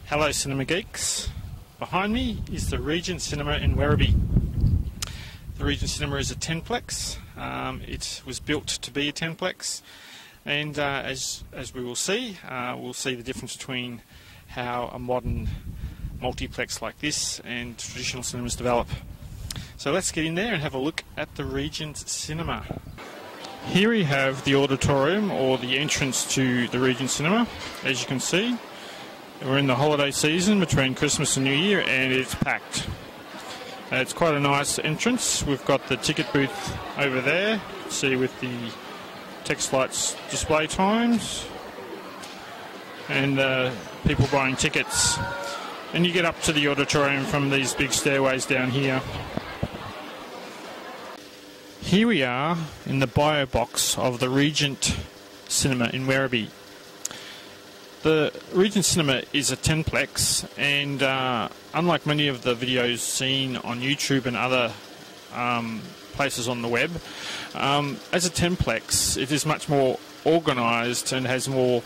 Hello Cinema Geeks. Behind me is the Regent Cinema in Werribee. The Regent Cinema is a 10-plex. It was built to be a 10-plex, and as we will see, we'll see the difference between how a modern multiplex like this and traditional cinemas develop. So let's get in there and have a look at the Regent Cinema. Here we have the auditorium, or the entrance to the Regent Cinema. As you can see, we're in the holiday season between Christmas and New Year, and it's packed. It's quite a nice entrance. We've got the ticket booth over there, you can see, with the text lights display times and people buying tickets. And you get up to the auditorium from these big stairways down here. Here we are in the bio box of the Regent Cinema in Werribee. The Regent Cinema is a 10-plex, and unlike many of the videos seen on YouTube and other places on the web, as a 10-plex it is much more organised and has more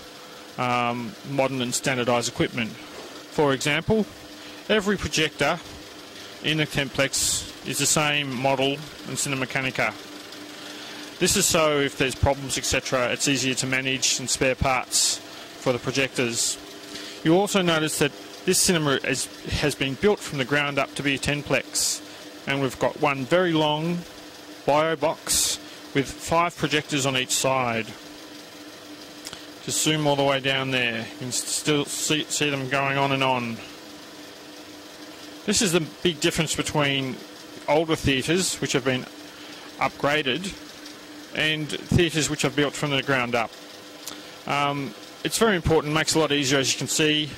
modern and standardised equipment. For example, every projector in a 10-plex is the same model and Cinemecanica. This is so if there's problems, etc., it's easier to manage and spare parts for the projectors. You'll also notice that this cinema has been built from the ground up to be a 10-plex, and we've got one very long bio box with 5 projectors on each side. Just zoom all the way down there, you can still see them going on and on. This is the big difference between older theatres, which have been upgraded, and theatres which are built from the ground up. It's very important, makes it a lot easier, as you can see,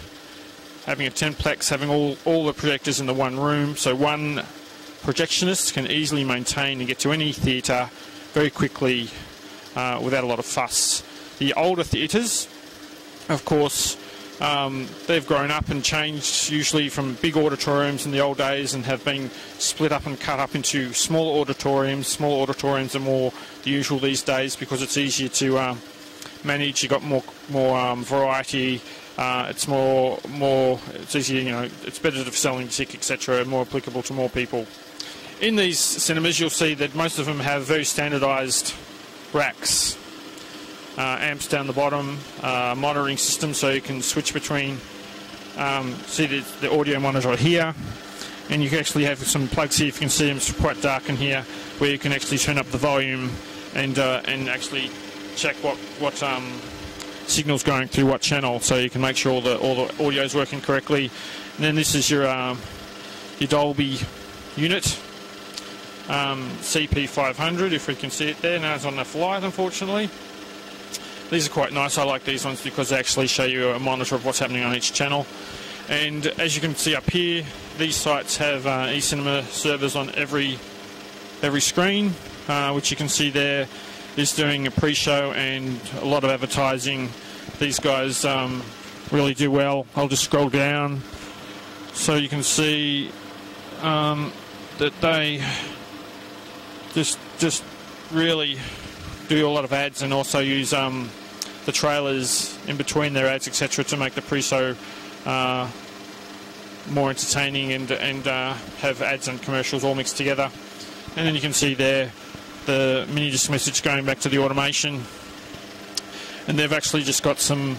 having a 10-plex, having all the projectors in the one room, so one projectionist can easily maintain and get to any theatre very quickly without a lot of fuss. The older theatres, of course, they've grown up and changed usually from big auditoriums in the old days and have been split up and cut up into small auditoriums. Small auditoriums are more the usual these days because it's easier to manage. You've got more variety. It's it's easier, you know, it's better for selling sick, etc., more applicable to more people. In these cinemas you'll see that most of them have very standardised racks, amps down the bottom, monitoring system so you can switch between, see the audio monitor here, and you can actually have some plugs here. If you can see them, it's quite dark in here, where you can actually turn up the volume and actually check what signal's going through what channel, so you can make sure all the audio is working correctly. And then this is your Dolby unit, CP500, if we can see it there. Now it's on the flight, unfortunately. These are quite nice. I like these ones because they actually show you a monitor of what's happening on each channel. And as you can see up here, these sites have eCinema servers on every screen, which you can see there is doing a pre-show and a lot of advertising. These guys really do well. I'll just scroll down so you can see that they just really do a lot of ads, and also use the trailers in between their ads, etc., to make the pre-show more entertaining and have ads and commercials all mixed together. And then you can see there the mini disc message going back to the automation, and they've actually just got some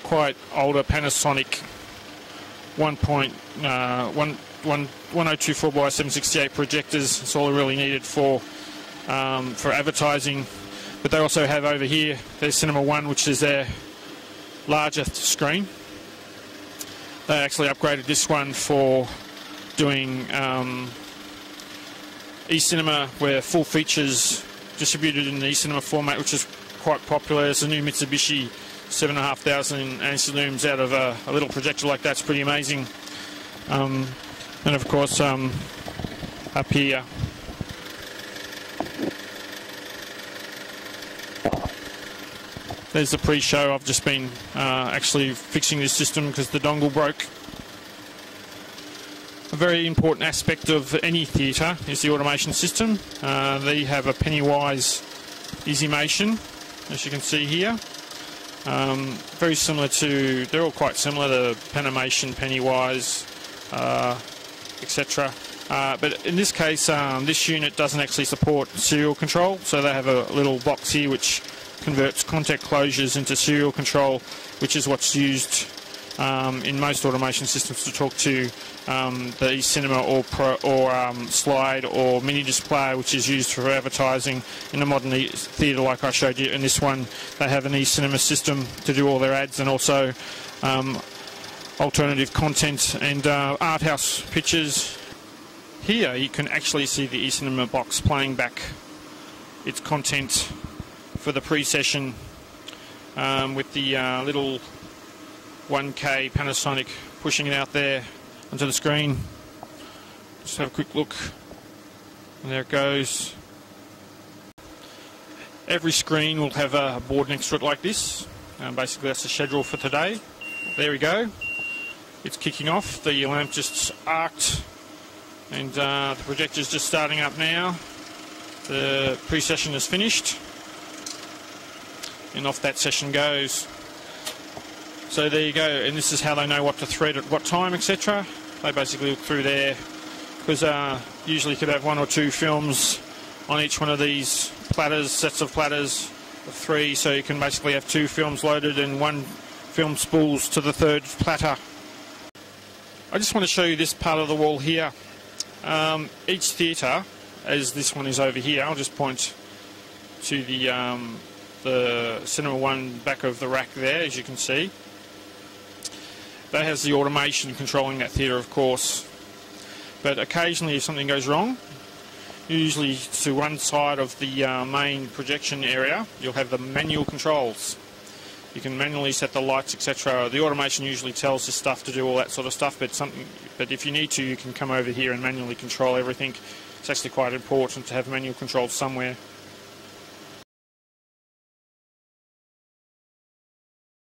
quite older Panasonic 1024x768 projectors. It's all really needed for advertising. But they also have over here their Cinema 1, which is their larger screen. They actually upgraded this one for doing eCinema, where full features distributed in the eCinema format, which is quite popular. It's a new Mitsubishi 7,500 anti-looms out of a little projector like that's pretty amazing. And of course up here there's the pre-show. I've just been actually fixing this system because the dongle broke. A very important aspect of any theatre is the automation system. They have a Pennywise Easymation, as you can see here. Very similar to, they're all quite similar to Penimation, Pennywise, etc. But in this case, this unit doesn't actually support serial control, so they have a little box here which converts contact closures into serial control, which is what's used in most automation systems to talk to the eCinema or slide or mini display, which is used for advertising in a modern theatre like I showed you. In this one, they have an eCinema system to do all their ads and also alternative content and art house pictures. Here you can actually see the eCinema box playing back its content for the pre-session with the little 1K Panasonic pushing it out there onto the screen. Just have a quick look, and there it goes. Every screen will have a board next to it like this. Basically that's the schedule for today. There we go. It's kicking off. The lamp just arced, and the projector's just starting up now. The pre-session is finished, and off that session goes. So there you go, and this is how they know what to thread at what time, etc. They basically look through there, because usually you could have 1 or 2 films on each one of these platters, sets of platters of 3, so you can basically have 2 films loaded and 1 film spools to the 3rd platter. I just want to show you this part of the wall here. Each theatre, as this one is over here, I'll just point to the Cinema 1 back of the rack there, as you can see. That has the automation controlling that theatre, of course. But occasionally, if something goes wrong, usually to one side of the main projection area, you'll have the manual controls. You can manually set the lights, etc. The automation usually tells this stuff to do all that sort of stuff, but if you need to, you can come over here and manually control everything. It's actually quite important to have manual control somewhere.